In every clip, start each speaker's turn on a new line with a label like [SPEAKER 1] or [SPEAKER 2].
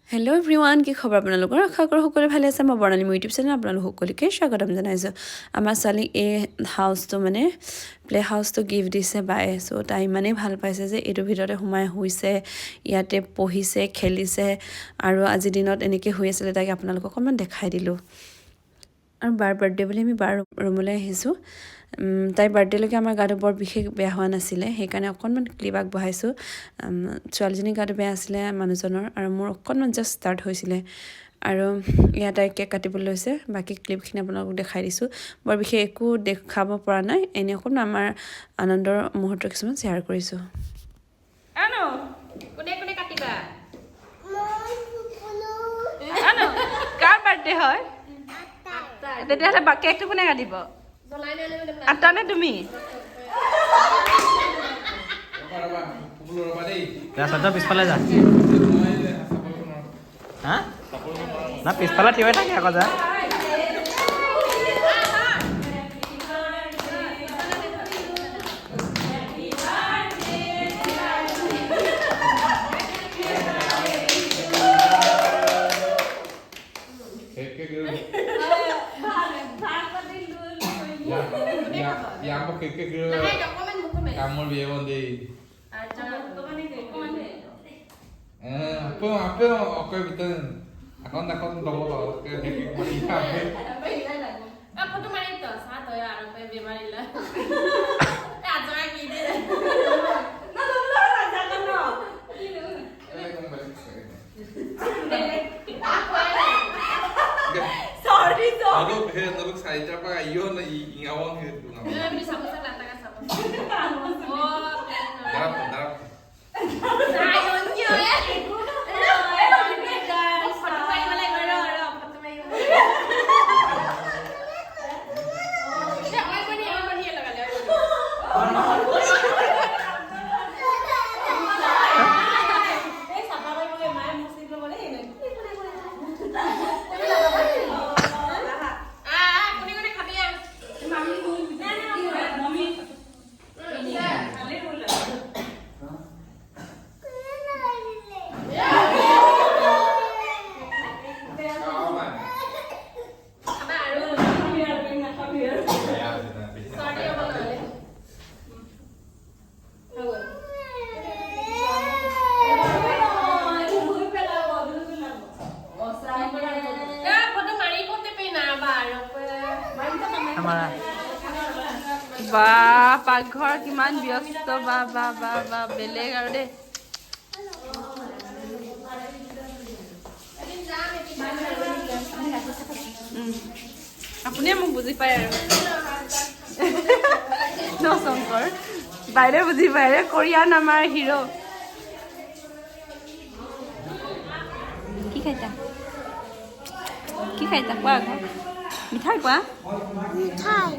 [SPEAKER 1] Hello' everyone কি খবৰ আপোনালোকৰ আশা কৰোঁ সকলোৱে ভালে আছে মই বৰ্ণালী মোৰ ইউটিউব চেনেল আপোনালোক সকলোকে স্বাগতম জনাইছোঁ আমাৰ ছোৱালীক এই হাউচটো মানে প্লে হাউচটো গিফ্ট দিছে বাই চ' তাই ইমানেই ভাল পাইছে যে এইটোৰ ভিতৰতে সোমাই শুইছে ইয়াতে পঢ়িছে খেলিছে আৰু আজিৰ দিনত এনেকৈ শুই আছিলে তাইক আপোনালোকক অকণমান দেখাই দিলোঁ আৰু বাৰ বাৰ্থডে বুলি আমি বাৰ ৰুমলৈ আহিছোঁ তাইৰ বাৰ্থডেলৈকে আমাৰ গাটো বৰ বিশেষ বেয়া হোৱা নাছিলে সেইকাৰণে অকণমান ক্লিপ আগবঢ়াইছোঁ ছোৱালীজনীৰ গাটো বেয়া আছিলে মানুহজনৰ আৰু মোৰ অকণমান জাষ্ট ষ্টাৰ্ট হৈছিলে আৰু ইয়াত তাই কেক কাটিবলৈ লৈছে বাকী ক্লিপখিনি আপোনালোকক দেখাই দিছোঁ বৰ বিশেষ একো দেখাব পৰা নাই এনেই অকণমান আমাৰ আনন্দৰ মুহূৰ্ত কিছুমান শ্বেয়াৰ কৰিছোঁ কাৰ বাৰ্থডে হয় তেতিয়াহ'লে কেকটো কোনে কাটিব আটানে তুমি
[SPEAKER 2] পিছফালে যা হা না পিছফালে থিয় হৈ থাকে আকৌ যা
[SPEAKER 3] yang pakai ke kamu biar mandi apa aku betul aku nak tahu ke mandi
[SPEAKER 4] apa tu mana itu satu ya orang pe bimari lah aja lagi deh na tu lah jangan no sorry
[SPEAKER 3] Aduh, untuk saya cakap ayo na ingawang itu.
[SPEAKER 4] Bisa bisa lantakan sama. Oh,
[SPEAKER 3] Darap.
[SPEAKER 4] Ayonnya ya.
[SPEAKER 1] বা পাকঘৰ কিমান ব্যস্ত বা বা বা বা বেলেগ আৰু দেই আপুনিয়ে মোক বুজি পায় আৰু ন শংকৰ বাইদেউ বুজি পায় কোৰিয়ান আমাৰ হিৰো কি খাইছা কোৱা আকৌ মিঠাই কোৱা
[SPEAKER 5] মিঠাই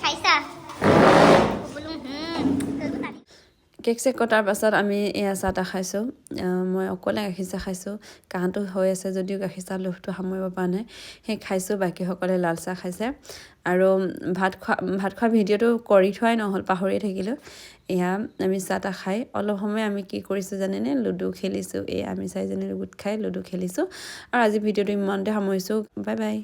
[SPEAKER 5] খাইছা
[SPEAKER 1] কেক চেক কটাৰ পাছত আমি এয়া চাহ তাহ খাইছোঁ মই অকলে গাখীৰ চাহ খাইছোঁ কাহটো হৈ আছে যদিও গাখীৰ চাহ লোভটো সামৰিব পৰা নাই সেই খাইছোঁ বাকীসকলে লাল চাহ খাইছে আৰু ভাত খোৱা ভিডিঅ'টো কৰি থোৱাই নহ'ল পাহৰিয়ে থাকিলোঁ এয়া আমি চাহ তাহ খাই অলপ সময় আমি কি কৰিছোঁ জানেনে লুডু খেলিছোঁ এই আমি চাৰিজনী গোট খাই লুডু খেলিছোঁ আৰু আজি ভিডিঅ'টো ইমানতে সামৰিছোঁ বাই বাই